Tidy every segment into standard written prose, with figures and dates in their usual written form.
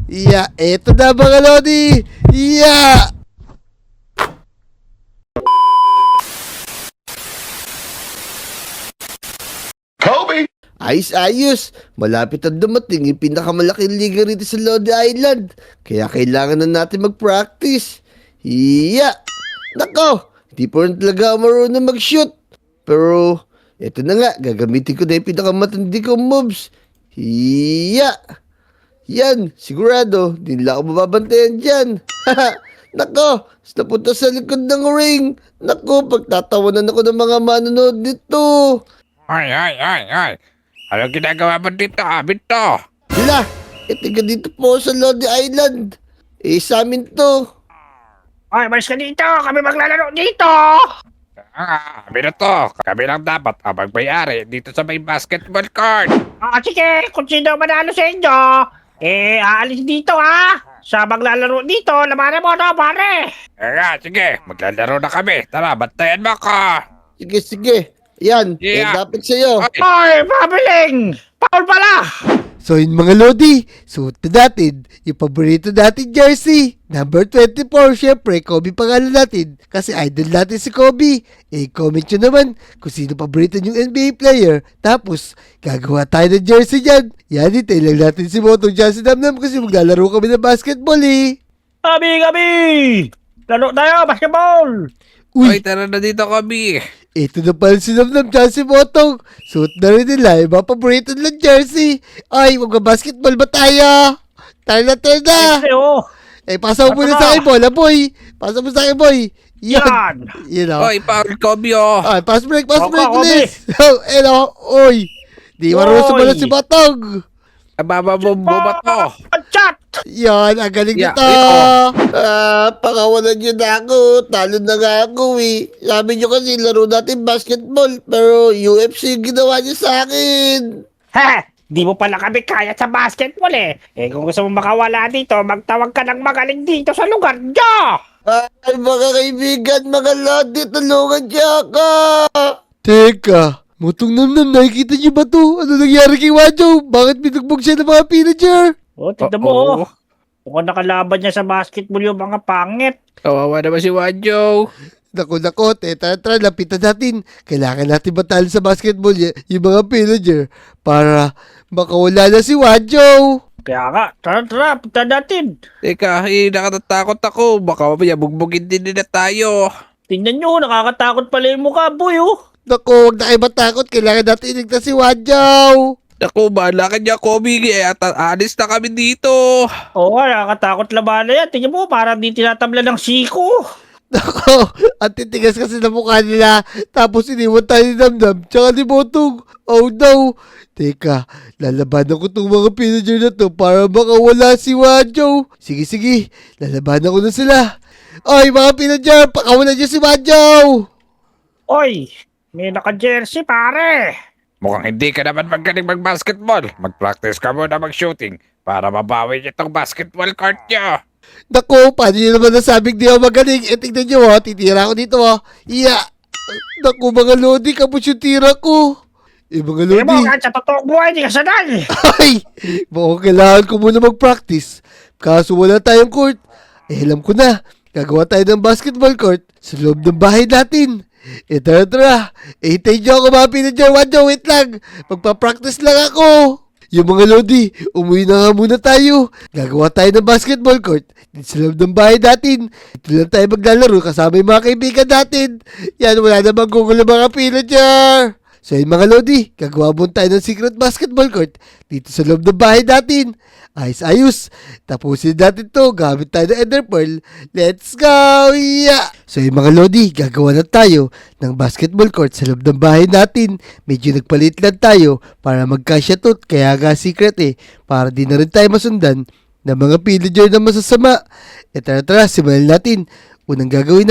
Yeah, eto na mga Lodi. Yeah! Kobe! Ayos-ayos. Malapit na dumating yung pinakamalaking liga rito sa Lodi Island. Kaya kailangan na natin mag-practice. Yeah! Nako! Di pa rin talaga ako marunong mag-shoot. Pero, eto na nga. Gagamitin ko na yung pinakamatindi kong moves. Yeah! Yan, sigurado, di nila ako mababantayan dyan. Nako, napunta sa likod ng ring. Nako, pagtatawanan ako ng mga manonood dito. Ay! Anong ginagawa mo dito, Abito? Hala, tiga dito po sa Lodi Island. Sa amin to. Ay, malis ka dito! Kami maglalaro dito! Abito, kami lang dapat ang magbayari dito sa may basketball court. Sige, kung sino manalo sa inyo, aalis dito ha! Sa maglalaro dito, lamanan mo no, pare! Sige, maglalaro na kami. Tara, bantayan mo ako. Sige, sige. Yan, Yeah. dapat sa'yo. Ay, pabiling! Paul pala! So yun mga Lodi, suot na natin yung paborito natin jersey. Number 24, syempre, Kobe pangalan natin. Kasi idol natin si Kobe. Comment nyo naman kung sino paborito yung NBA player. Tapos, gagawa tayo ng jersey dyan. Yan, hintayin lang natin si Motong Johnson Damnam kasi maglalaro kami ng basketball eh. Gabi! Laro tayo, basketball! Uy, Tara na dito kami. ito na pala si Namnam tsaka si Motong. Suot na rin nila yung mga paborito nilang jersey. Ay, magbabasketball ba tayo? Tayo na. Sa'yo! Pasa mo muna sa akin, bola, boy. Pasa mo sa akin, boy. Yan! You know. Oy, Paul Kobe, oh. Ay, pass break, Ako, bilis. Oh, hello. Oy. Di marunong Oy. sumunod si Batog. Bababombo ba to? Chat! Yan, ang galing Yeah, nito. ito. Pakawalan niyo na ako. Talo na nga ako eh. Sabi niyo kasi laro natin basketball. Pero UFC yung ginawa niyo sa akin. Ha! Di mo pala kami kaya sa basketball eh. Kung gusto mo makawala dito, magtawag ka ng magaling dito sa lugar nyo! Ay, mga kaibigan, mga lodi, tulungan niyo ako. Teka, Motong Namnam, nakikita niyo ba to? Ano nangyari kay Wajo? Bakit binugbog siya ng mga pillager? O, tignan mo Oo. oh. Mukhang nakalaban niya sa basketball yung mga pangit. Kawawa naman si Wanjo. Nako, tara, lapitan natin. Kailangan natin matalo sa basketball yung mga pillager para makawala na si Wajo. Kaya nga, tara, punta natin. Teka, nakatatakot ako. Baka mamaya bugbugin din nila tayo. Tingnan nyo, nakakatakot pala yung mukha, boy, oh. Naku, huwag na kayo matakot. Kailangan natin iligtas si Wajo. Naku, bahala ka niya, Kobe. Alis na kami dito. Oo nga, nakakatakot laban na yan. Tingnan mo, parang di tinatabla ng siko. Naku, ang titigas kasi na mukha nila. Tapos iniwan tayo ni Damdam, tsaka ni Motong. Oh no. Teka, lalabanan ko itong mga pillager na to para makawala si Wajo. Sige, lalabanan ko na sila. Ay, mga pillager, pakawalan niyo si Wajo. Oy, may naka-jersey, pare. Mukhang hindi ka naman magaling mag-basketball. Mag-practice ka muna mag-shooting para mabawi niyo itong basketball court niyo. Naku, paano nyo naman nasabing di ako magaling? Tignan nyo, titira ko dito, Iya. Naku, mga Lodi, kapos yung tira ko. Mga Tingnan mo, Lodi. kahit sa totoong buhay, di ka sanay. Ay, mukhang kailangan ko muna mag-practice. Kaso wala tayong court. Alam ko na, gagawa tayo ng basketball court sa loob ng bahay natin. Tara. Hintayin nyo ako mga pinadyan. Wait lang. Magpa-practice lang ako. Yung mga Lodi, umuwi na nga muna tayo. Gagawa tayo ng basketball court dito sa loob ng bahay natin. Ito lang tayo maglalaro kasama yung mga kaibigan natin. Yan, wala namang gugulo mga pillager. So yun mga Lodi, gagawa muna tayo ng secret basketball court dito sa loob ng bahay natin. Ayos. Tapusin natin to gamit tayo ng Ender Pearl. Let's go! Yeah! So yung mga Lodi, gagawa na tayo ng basketball court sa loob ng bahay natin. Medyo nagpalit lang tayo para magkasya to. Kaya nga secret para di na rin tayo masundan ng mga pillager na masasama. Tara, simulan natin. Unang gagawin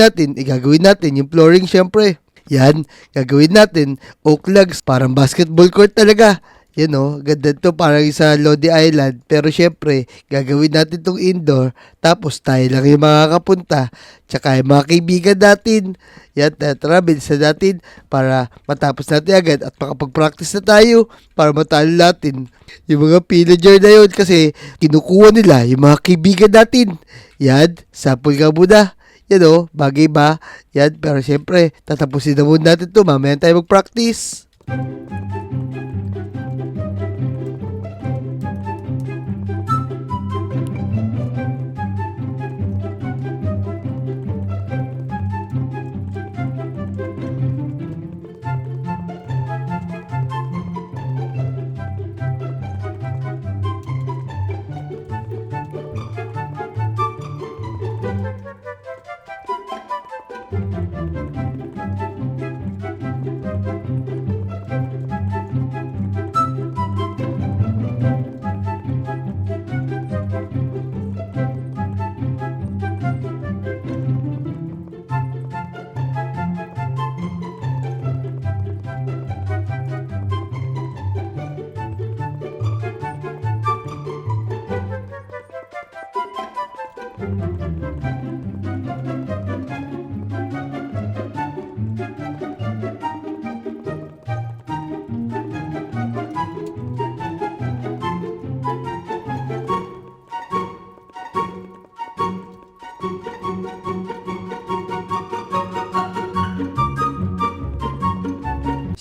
natin yung flooring syempre. Yan, gagawin natin oak logs, parang basketball court talaga. Yan o, ganda to parang sa Lodi Island. Pero syempre, gagawin natin tong indoor. Tapos tayo lang yung makakapunta. Tsaka yung mga kaibigan natin. Yan, tara, bilisan natin para matapos natin agad at makapag-practice na tayo para matalo natin. Yung mga pillager na yun kasi kinukuha nila yung mga kaibigan natin. Yan, sample ka muna. Yan o, bagay ba? Yan, pero syempre, tatapusin na muna natin to. Mamaya tayo mag-practice.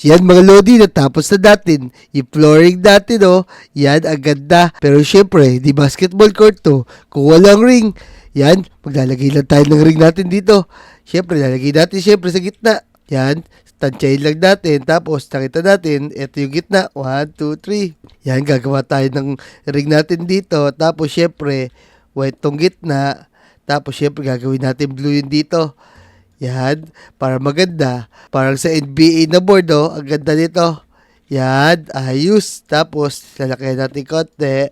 Yan mga Lodi, natapos na natin. Yung flooring natin, oh. Yan, ang ganda. Pero syempre, di basketball court to. Kung walang ring, yan, maglalagay lang tayo ng ring natin dito. Syempre, lalagay natin syempre sa gitna. Yan, tansyahin lang natin. Tapos, nakita natin, ito yung gitna. 1, 2, 3. Yan, gagawa tayo ng ring natin dito. Tapos, syempre, white tong gitna. Tapos, syempre, gagawin natin blue yun dito. Yan, para maganda. Parang sa NBA na board, oh. Ang ganda nito. Yan, ayos. Tapos, lalakayan natin konti.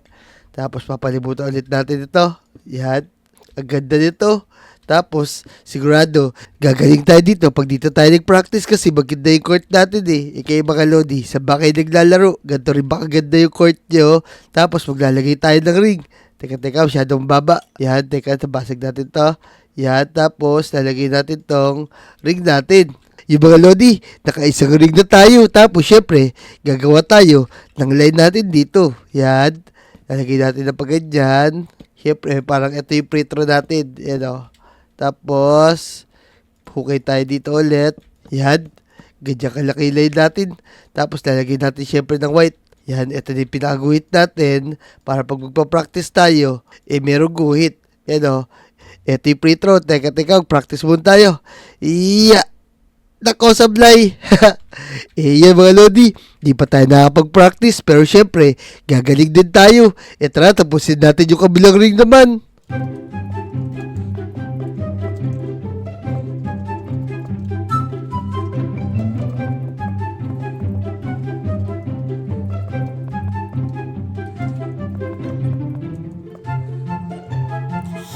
Tapos, papalibutan ulit natin ito. Yan, ang ganda nito. Tapos, sigurado, gagaling tayo dito pag dito tayo nag-practice kasi maganda yung court natin eh. Ikay mga Lodi, sa ba kayo naglalaro? Ganito rin ba kaganda yung court nyo? Tapos, maglalagay tayo ng ring. Teka, masyadong baba. Yan, teka, tabasag natin to. Yan, tapos lalagay natin tong ring natin. Yung mga Lodi, nakaisang ring na tayo. Tapos, syempre, gagawa tayo ng line natin dito. Yan, lalagay natin na pagganyan. Syempre, parang ito yung free throw natin. Yan o. Tapos, hukay tayo dito ulit. Yan, ganyan kalaki line natin. Tapos, lalagay natin syempre ng white. Yan, ito din pinaguhit natin para pag magpa-practice tayo, merong guhit. Yan o. Ito yung free throw. Teka, practice muna tayo. Iya! Nako, sablay! Yan mga Lodi, di pa tayo nakapag-practice. Pero syempre, gagaling din tayo. Tara, tapusin natin yung kabilang ring naman.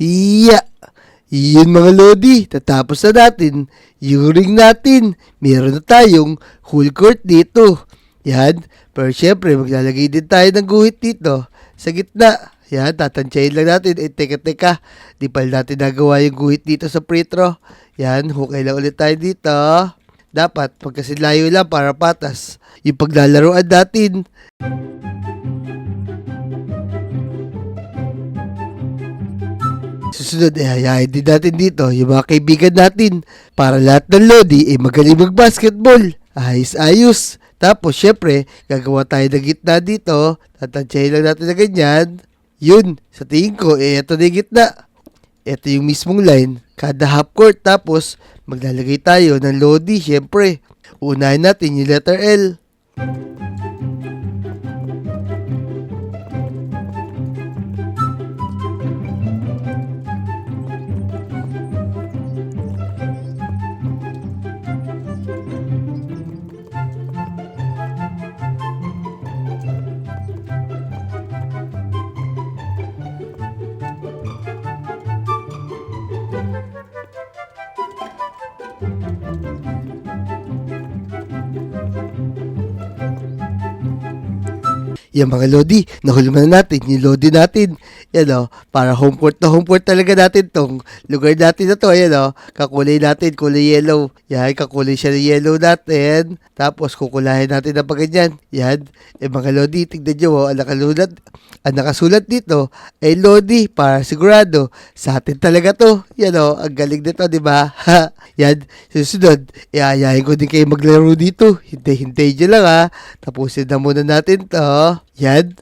Iya! Iyon mga Lodi, tatapos na natin yung ring natin. Meron na tayong whole court dito. Yan, pero syempre maglalagay din tayo ng guhit dito sa gitna. Yan, tatansyahin lang natin. Teka, di pa natin nagawa yung guhit dito sa free throw. Yan, hukay lang ulit tayo dito. Dapat magkasilayo lang para patas yung paglalaroan natin. Susunod, hayahin din natin dito yung mga kaibigan natin para lahat ng Lodi magaling mag-basketball. Ayos. Tapos, syempre, gagawa tayo ng gitna dito. Tatansyahin lang natin na ganyan. Yun, sa tingin ko, ito na yung gitna. Ito yung mismong line, kada half court. Tapos, maglalagay tayo ng Lodi, syempre. Unahin natin yung letter L. Yan mga Lodi, nahulman na natin yung Lodi natin. Yan o, para home court na home court talaga natin tong lugar natin na to. Yan o, kakulay natin, kulay yellow. Yan, kakulay siya ng yellow natin. Tapos kukulahin natin na pagganyan. Yan, mga Lodi, tignan nyo o, ang nakasulat dito ay Lodi para sigurado. Sa atin talaga to. Yan o, ang galing nito, di ba? Yan, susunod, iayahin ko din kayo maglaro dito. Hintay-hintay nyo lang ha. Tapusin na muna natin to. Yan.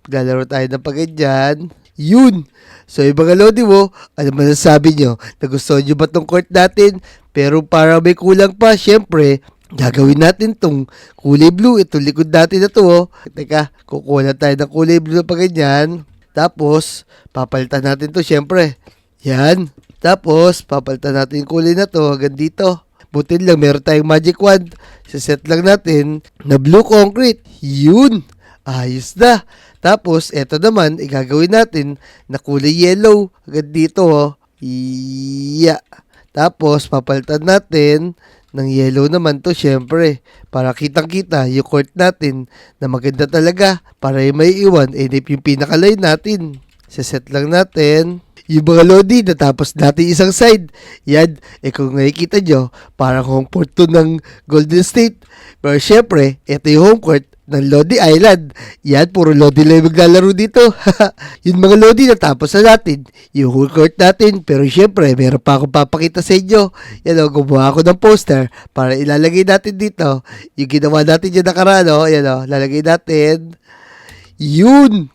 Maglalaro tayo ng pagganyan. Yun. So, yung mga Lodi mo, ano masasabi nyo? Nagustuhan nyo ba tong court natin? Pero para may kulang pa, syempre, gagawin natin tong kulay blue. Itong likod natin na to. Oh. Teka, kukuha tayo ng kulay blue na pagganyan. Tapos, papalitan natin to syempre. Yan. Tapos, papalitan natin yung kulay na to hanggang dito. Butin lang, meron tayong magic wand. Set lang natin na blue concrete. Yun. Ayos na. Tapos, eto naman, igagawin natin na kulay yellow. Hanggang dito, oh. Yeah. Tapos, papalitan natin ng yellow naman to, syempre. Para kitang-kita yung court natin na maganda talaga. Para yung may iwan, yung pinaka-line natin. Set lang natin. Yung mga Lodi, natapos natin isang side. Yan, kung nakikita nyo, parang home court to ng Golden State. Pero syempre, ito yung home court ng Lodi Island. Yan, puro Lodi lang maglalaro dito. Yung mga Lodi, natapos na natin yung home court natin. Pero syempre, meron pa akong papakita sa inyo. Yan o, gumawa ako ng poster para ilalagay natin dito. Yung ginawa natin yung nakaraan, o. Yan o, lalagay natin. Yun!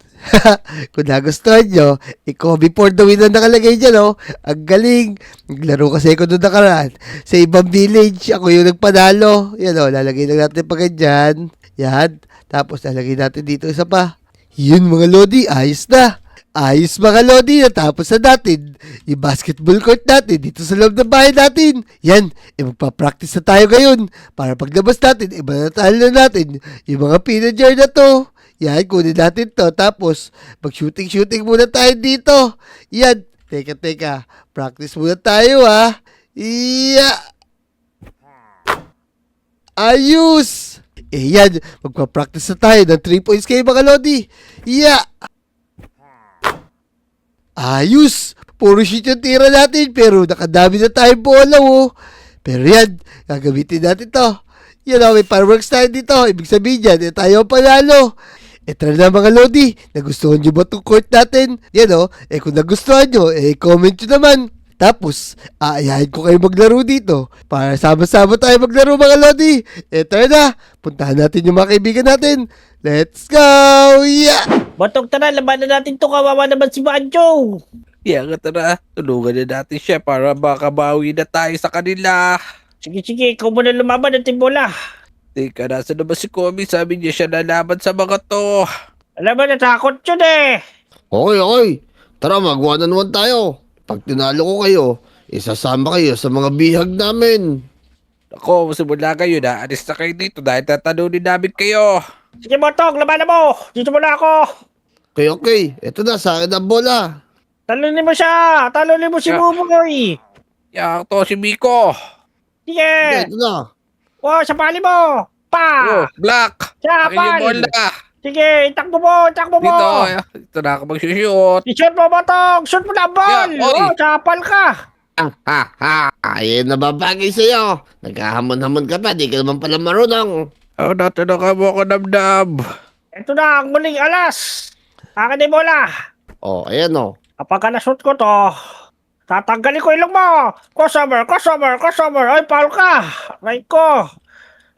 Kung nagustuhan nyo, i-comment for the win na nakalagay dyan, oh. Ang galing. Naglaro kasi ako doon nakaraan. Sa ibang village, ako yung nagpanalo. Yan, oh, lalagay lang natin pa ganyan. Yan. Tapos, lalagay natin dito isa pa. Yun, mga Lodi, ayos na. Ayos, mga Lodi, natapos na natin yung basketball court natin dito sa loob ng bahay natin. Yan, magpa-practice na tayo ngayon. Para paglabas natin, ibanatalo na natin yung mga pillager na to. Yan, kunin natin to. Tapos, mag-shooting muna tayo dito. Yan. Teka. Practice muna tayo, ha. Yeah. Ayos. Yan. Magpa-practice na tayo ng 3 points kayo, mga Lodi. Yeah. Ayos. Puro shoot yung tira natin. Pero nakadami na tayong bola, oh. Pero yan. Gagamitin natin to. Yan, oh. May fireworks tayo dito. Ibig sabihin yan, tayo panalo. Tara na mga Lodi, nagustuhan nyo ba itong court natin? Yan o, kung nagustuhan nyo, comment nyo naman. Tapos, aayahin ko kayo maglaro dito para sama-sama tayo maglaro mga Lodi. Tara na, puntahan natin yung mga kaibigan natin. Let's go! Yeah! Botong tara, labanan natin to. Kawawa naman si Banjo. Yan nga tara, tulungan na natin siya para makabawi na tayo sa kanila. Sige, ikaw muna lumaban ng timbola. Teka, nasa naman si Kobe? Sabi niya siya lalaban sa mga to. Alam mo, natakot yun eh. Okay. Tara, magawa na naman tayo. Pag tinalo ko kayo, isasama kayo sa mga bihag namin. Ako, simula kayo na, alis na kayo dito dahil tatalunin namin kayo. Sige, Botong, labanan mo. Dito muna ako. Okay. Ito na, sa akin ang bola. Talunin mo siya. Talunin mo si Yeah. Buboy. Yan to si Miko. Sige. Ito na. Wow, sa pali mo. Pa. Oh, Black. Siya, Akin yung pal. bola. Sige, itakbo mo. Dito, ito na ako mag-shoot. I-shoot mo, Botong. Shoot mo na ang ball. Yeah, oy. Oh, chapal ka. Ayun na babagay sa'yo. Naghahamon-hamon ka pa, di ka naman pala marunong. Oh, natanong mo ako namdam. Ito na ang muling alas. Akin na yung bola. Oh, ayan oh. Kapag ka na-shoot ko to, tatanggalin ko ilong mo. Crossover. Ay, foul ka. Right ko.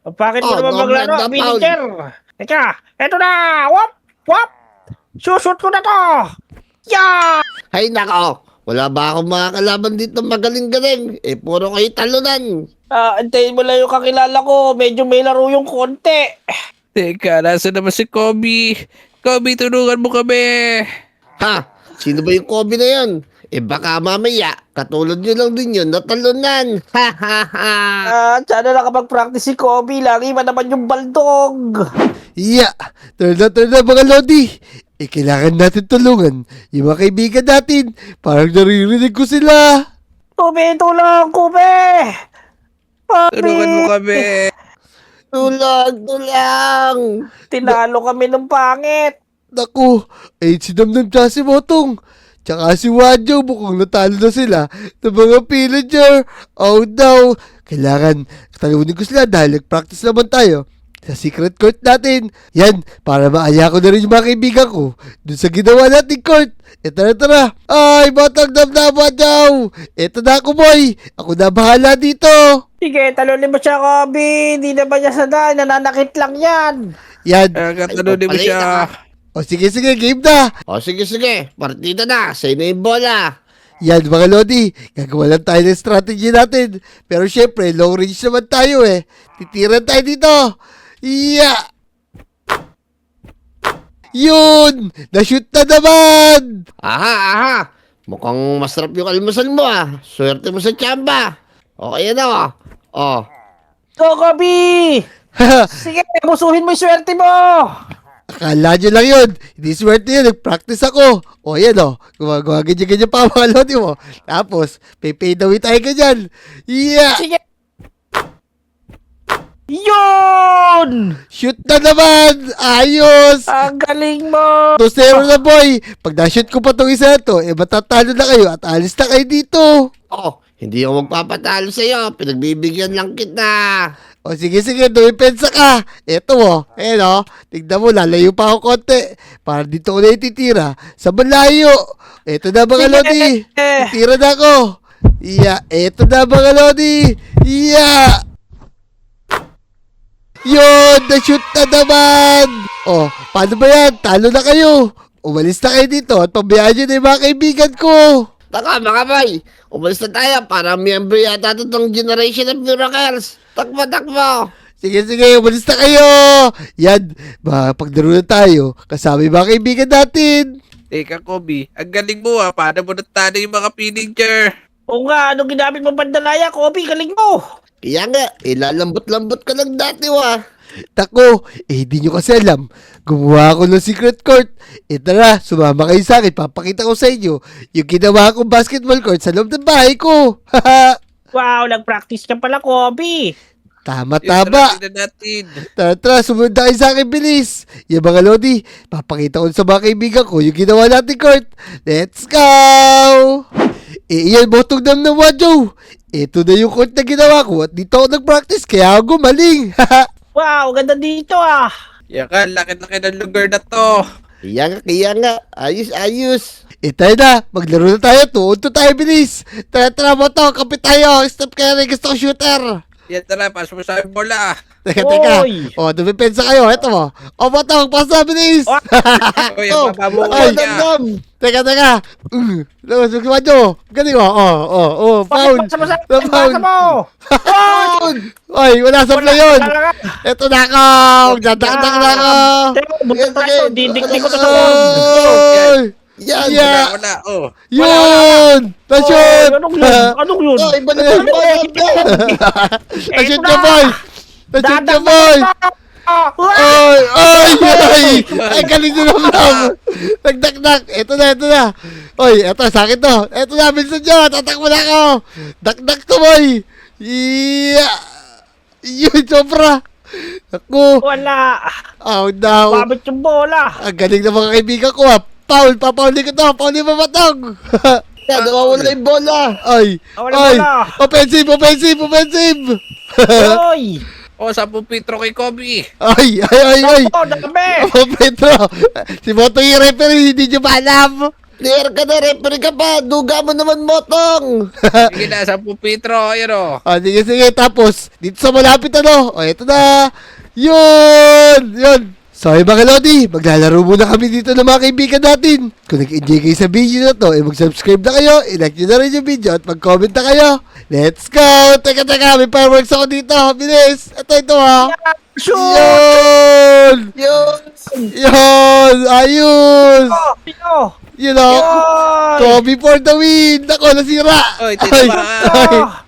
Bakit mo Oh, naman no, maglaro? man, Villager. Teka, eto na. Wop. Shoot ko na to. Yeah! Hay nako. Wala ba akong mga kalaban dito magaling-galing? Puro kayo talunan. Antayin mo lang yung kakilala ko. Medyo may laro yung konti. Teka, nasa naman si Kobe? Kobe, tulungan mo kami. Ha? Sino ba yung Kobe na yan? Baka mamaya, katulad nyo lang din yun, natalunan. Ha ha ha. Sana nakapag-practice si Kobe. Lagi man naman yung baldog. Yeah! Tara na mga Lodi! Kailangan natin tulungan yung mga kaibigan natin. Parang naririnig ko sila. Kobe, tulong, Kobe! Papi! Tulungan mo kami. Tulang! Tinalo kami ng pangit. Naku, si Damdam tsaka si Motong. Tsaka si Wadyo, mukhang natalo na sila ng mga pillager. Oh no, kailangan talunin ko sila dahil nag-practice naman tayo sa secret court natin. Yan, para maaya ko na rin yung mga kaibigan ko dun sa ginawa nating court. Tara, tara. Ay, Motong, Damdam, Wadyo. Eto na ako, boy. Ako na bahala dito. Sige, talunin mo siya, Kobe. Hindi naman niya sanay. Nananakit lang yan. Yan. Katalunin mo siya. O sige, game na. O sige, partida na. Sa'yo na yung bola. Yan mga Lodi, gagawa lang tayo ng strategy natin. Pero syempre, long range naman tayo eh. Titiran tayo dito. Yeah! Yun! Na-shoot na naman! Aha. Mukhang masarap yung almusal mo ah. Swerte mo sa tsamba. Okay na oh. Go, Kobe! Sige, musuhin mo yung swerte mo! Akala nyo lang yun. Hindi swerte yun. Nag-practice ako. O yan o. Gumagawa ganyan pa mga Lodi mo. Tapos, pay away tayo ganyan. Yeah! Sige! Yun! Shoot na naman! Ayos! Ang galing mo! 2-0 na boy! Pag na-shoot ko pa itong isa na to, matatalo na kayo at alis na kayo dito. Oh, hindi ako magpapatalo sa'yo. Pinagbibigyan lang kita. O sige, dumipensa ka. Eto mo, tignan mo, lalayo pa ako konti. Para dito ko na ititira. Sa malayo. Eto na mga Lodi. Titira na ako. Iya, eto na mga Lodi. Iya. Yun, na-shoot na naman. O, paano ba yan? Talo na kayo. Umalis na kayo dito at pabayaan nyo na yung mga kaibigan ko. Taka mga boy, umalis na tayo para miyembro yata itong generation of miracles. Takbo. Sige, umalis na kayo. Yan, paglaro na tayo. Kasama yung mga kaibigan natin. Teka, Kobe. Ang galing mo Paano mo natalo yung mga pillager? Oo nga, anong ginamit mo pandalaya, Kobe? Galing mo! Kaya nga, lalambot-lambot ka lang dati Tako, hindi nyo kasi alam. Gumawa ako ng secret court. Tara, sumama kayo sa akin. Papakita ko sa inyo yung ginawa kong basketball court sa loob ng bahay ko. Wow, nag-practice ka pala, Kobe! Tama. Tingnan natin. Tara, sumunod na kayo sa akin, bilis. Yung mga Lodi, papakita ko sa mga kaibigan ko yung ginawa natin court. Let's go! Iyan, Motong Dam ng Wadyo. Ito na yung court na ginawa ko at dito ako nag-practice kaya ako gumaling. Wow, ganda dito ah! Yaka, laki-laki ng lugar na to. Kaya nga. Ayos. Tayo na, maglaro na tayo. Tuunto tayo, bilis. Tara, Motong, kapit tayo. Stop Curry, gusto ko shooter. Yan, tara, pas mo sa aking bola. Teka. Oy! O, dumipensa kayo. Ito mo. O, Motong, pasa, bilis. Uy, ang bababuo Ay, niya. Teka. Labas, magsiwa nyo. Galing o. Foul. Pasa mo sa Foul. pasa mo! Ay, wala sa play yun. Talaga. Ito na ako. Magdadakdak na ako. Teka, buta tayo. Didikdik ko to sa Ay! Yan. Yeah. Wala. Yun! Na-shoot! Anong yun? Oh, iba na yung bola. Na-shoot niya, boy! Na-shoot niya, boy! Ay! Ay, galing nyo naman! Nagdakdak! Ito na! Oy, ito, sa akin to! Ito na, minsan nyo! Tatakbo na ako! Dakdak to, boy! Yeah! Yun, sobra! Ako! Wala. Oh, no! Babit yung bola. Ang galing ng mga kaibigan ko, ha! Paul! Papauli ko to! Pauli mo matog! Yan, nawawala yung bola. Ay! Wala. Offensive! Oy! O, 10 pitro kay Kobe. Ay! Oh, dami. Oh, Pedro! Si Motong yung referee, hindi nyo ba alam? Player ka na, referee ka pa. Duga mo naman, Motong. Sige na, 10 pitro. Ayan o. Sige. Tapos, dito sa malapit ito na. Yun! So, mga Lodi, maglalaro muna kami dito ng mga kaibigan natin. Kung nag-enjoy kayo sa video na to, mag-subscribe na kayo, i-like nyo na rin yung video at mag-comment na kayo. Let's go! Teka, may fireworks ako dito. Bilis! Ito ha. Shoot! Yun! Ayos! Pino! You know, Yun! Kobe for the win! Ako, nasira! Oy, tinamaan. Ay!